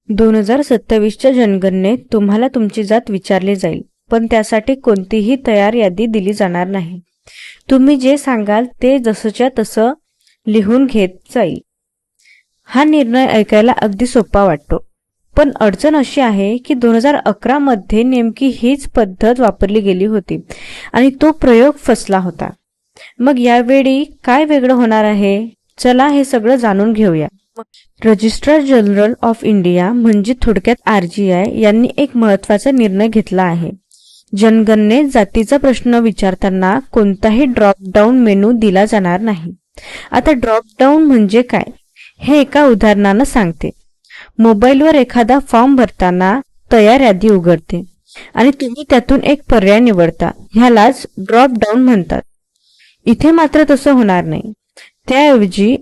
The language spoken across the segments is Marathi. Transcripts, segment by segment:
2027च्या जनगणनेत तुम्हाला तुमची जात विचारली जाईल, पण त्यासाठी कोणतीही तयार यादी दिली जाणार नाही. तुम्ही जे सांगाल ते जसंच्या तसं लिहून घेत जाईल. हा निर्णय ऐकायला अगदी सोपा वाटतो, पण अडचण अशी आहे की 2011 मध्ये नेमकी हीच पद्धत वापरली गेली होती आणि तो प्रयोग फसला होता. मग यावेळी काय वेगळं होणार आहे? चला हे सगळं जाणून घेऊया. रजिस्ट्रार जनरल ऑफ इंडिया म्हणजे थोडक्यात RGI यांनी एक महत्त्वाचा निर्णय घेतला आहे. जनगणनेत जातीचा प्रश्न विचारताना कोणताही ड्रॉप डाऊन मेनू दिला जाणार नाही. आता ड्रॉप डाऊन म्हणजे काय हे एका उदाहरणानं सांगते. मोबाईलवर एखादा फॉर्म भरताना तयार यादी उघडते आणि तुम्ही त्यातून एक पर्याय निवडता. ह्यालाच ड्रॉप डाऊन म्हणतात. इथे मात्र तसं होणार नाही. त्याऐवजी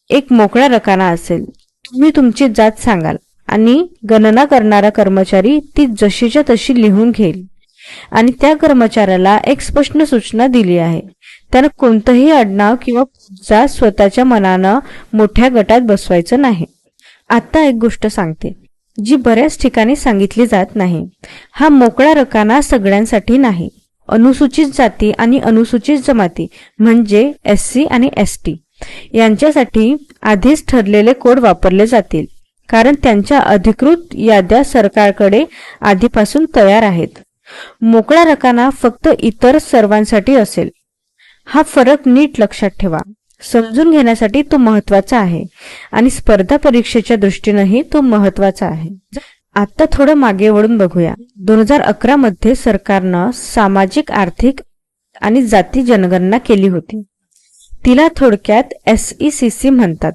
एक मोकळा रकाना असेल. तुम्ही तुमची जात सांगाल आणि गणना करणारा कर्मचारी ती जशीच्या तशी लिहून घेईल आणि त्या कर्मचाऱ्याला एक स्पष्ट सूचना दिली आहे. त्यानं कोणतंही आडनाव किंवा पुढचा स्वतःच्या मनानं मोठ्या गटात बसवायचं नाही. आता एक गोष्ट सांगते जी बऱ्याच ठिकाणी सांगितली जात नाही. हा मोकळा रकाना सगळ्यांसाठी नाही. अनुसूचित जाती आणि अनुसूचित जमाती म्हणजे SC आणि ST यांच्यासाठी आधीच ठरलेले कोड वापरले जातील, कारण त्यांच्या अधिकृत याद्या सरकारकडे आधीपासून तयार आहेत. मोकळा रकाना फक्त इतर सर्वांसाठी असेल. हा फरक नीट लक्षात ठेवा. समजून घेण्यासाठी तो महत्त्वाचा आहे आणि स्पर्धा परीक्षेच्या दृष्टीनेही तो महत्त्वाचा आहे. आता थोडं मागे वळून बघूया. 2011 मध्ये सरकारनं सामाजिक, आर्थिक आणि जाती जनगणना केली होती. तिला थोडक्यात SECC म्हणतात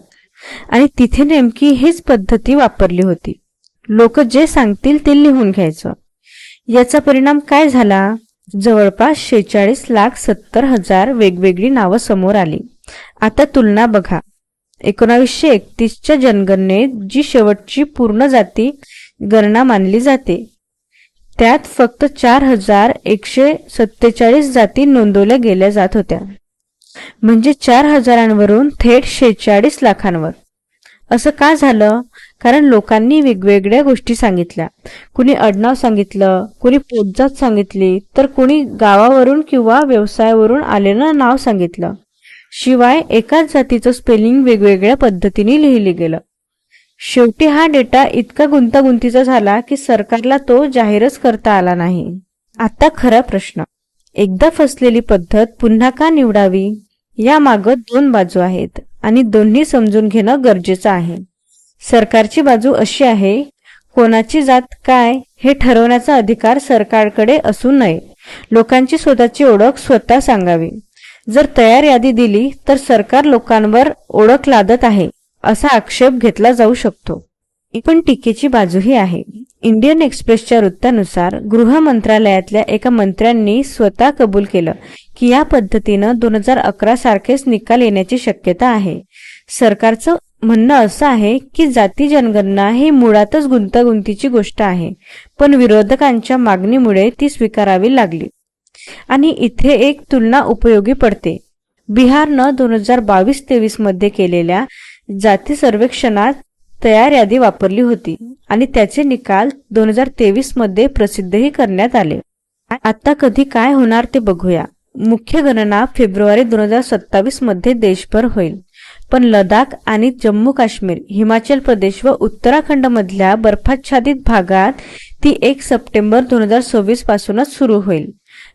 आणि तिथे नेमकी हीच पद्धती वापरली होती. लोक जे सांगतील ते लिहून घ्यायचं. याचा परिणाम काय झाला? जवळपास 46,70,000 वेगवेगळी नावं समोर आली. आता तुलना बघा. 1931च्या जनगणनेत जी शेवटची पूर्ण जाती गणना मानली जाते त्यात फक्त 4,147 जाती नोंदवल्या गेल्या जात होत्या. म्हणजे 4,000वरून थेट 46 लाखांवर. असं का झालं? कारण लोकांनी वेगवेगळ्या गोष्टी सांगितल्या. कुणी आडनाव सांगितलं, कुणी पोटजात सांगितली, तर कुणी गावावरून किंवा व्यवसायावरून आलेलं नाव सांगितलं. शिवाय एकाच जातीचं स्पेलिंग वेगवेगळ्या पद्धतीने लिहिलं गेलं. शेवटी हा डेटा इतका गुंतागुंतीचा झाला की सरकारला तो जाहीरच करता आला नाही. आता खरा प्रश्न, एकदा फसलेली पद्धत पुन्हा का निवडावी? यामागं दोन बाजू आहेत आणि दोन्ही समजून घेणं गरजेचं आहे. सरकारची बाजू अशी आहे, कोणाची जात काय हे ठरवण्याचा अधिकार सरकारकडे असू नये. लोकांची स्वतःची ओळख स्वतः सांगावी. जर तयार यादी दिली तर सरकार लोकांवर ओळख लादत आहे असा आक्षेप घेतला जाऊ शकतो. पण टीकेची बाजूही आहे. इंडियन एक्सप्रेसच्या वृत्तानुसार गृह मंत्रालयातल्या एका मंत्र्यांनी स्वतः कबूल केलं की या पद्धतीनं 2011 सारखेच निकाल येण्याची शक्यता आहे. सरकारचं म्हणणं असं आहे की जाती जनगणना ही मुळातच गुंतागुंतीची गोष्ट आहे, पण विरोधकांच्या मागणीमुळे ती स्वीकारावी लागली. आणि इथे एक तुलना उपयोगी पडते. बिहारनं 2022-23 मध्ये केलेल्या जाती सर्वेक्षणात तयार यादी वापरली होती आणि त्याचे निकाल 2023 मध्ये प्रसिद्धही करण्यात आले. आता कधी काय होणार ते बघूया. मुख्य गणना फेब्रुवारी 2027 मध्ये देशभर होईल, पण लडाख आणि जम्मू काश्मीर, हिमाचल प्रदेश व उत्तराखंड मधल्या बर्फाच्छादित भागात ती 1 सप्टेंबर 2026 पासूनच सुरू होईल,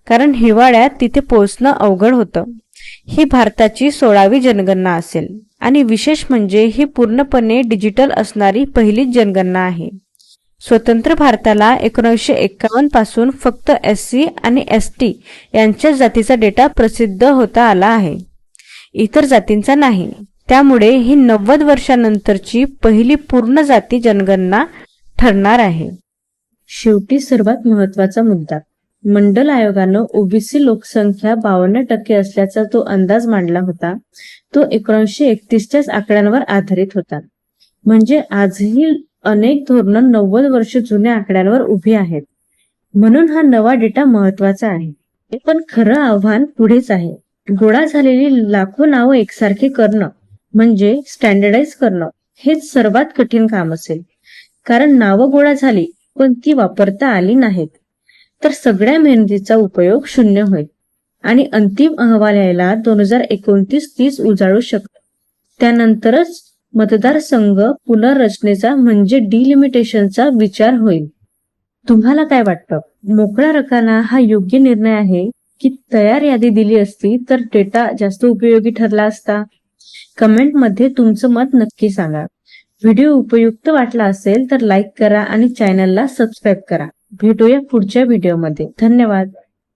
कारण हिवाळ्यात तिथे पोहोचणं अवघड होतं. ही भारताची 16वी जनगणना असेल आणि विशेष म्हणजे ही पूर्णपणे डिजिटल असणारी पहिलीच जनगणना आहे. स्वतंत्र भारताला 1951 पासून फक्त SC आणि ST यांच्या जातीचा डेटा प्रसिद्ध होता आला आहे, इतर जातींचा नाही. त्यामुळे ही 90 वर्षांनंतरची पहिली पूर्ण जाती जनगणना ठरणार आहे. शेवटी सर्वात महत्त्वाचा मुद्दा, मंडल आयोगानं OBC लोकसंख्या 52% असल्याचा जो अंदाज मांडला होता तो 1931च्याच आकड्यांवर आधारित होता. म्हणजे आजही अनेक धोरणं 90 वर्ष जुन्या आकड्यांवर उभी आहेत. म्हणून हा नवा डेटा महत्वाचा आहे. पण खरं आव्हान पुढेच आहे. गोळा झालेली लाखो नावं एकसारखी करणं म्हणजे स्टँडर्डाइज करणं हेच सर्वात कठीण काम असेल. कारण नावं गोळा झाली पण ती वापरता आली नाहीत तर सगळ्या मेहनतीचा उपयोग शून्य होईल आणि अंतिम अहवाल यायला 2029-30 उजाळू शकतो. त्यानंतरच मतदारसंघ पुनर्रचनेचा म्हणजे डिलिमिटेशनचा विचार होईल. तुम्हाला काय वाटतं? मोकळा रकाना हा योग्य निर्णय आहे की तयार यादी दिली असती तर डेटा जास्त उपयोगी ठरला असता? कमेंटमध्ये तुमचं मत नक्की सांगा. व्हिडिओ उपयुक्त वाटला असेल तर लाईक करा आणि चॅनलला सबस्क्राईब करा. भेटूया पुढच्या व्हिडिओमध्ये. धन्यवाद.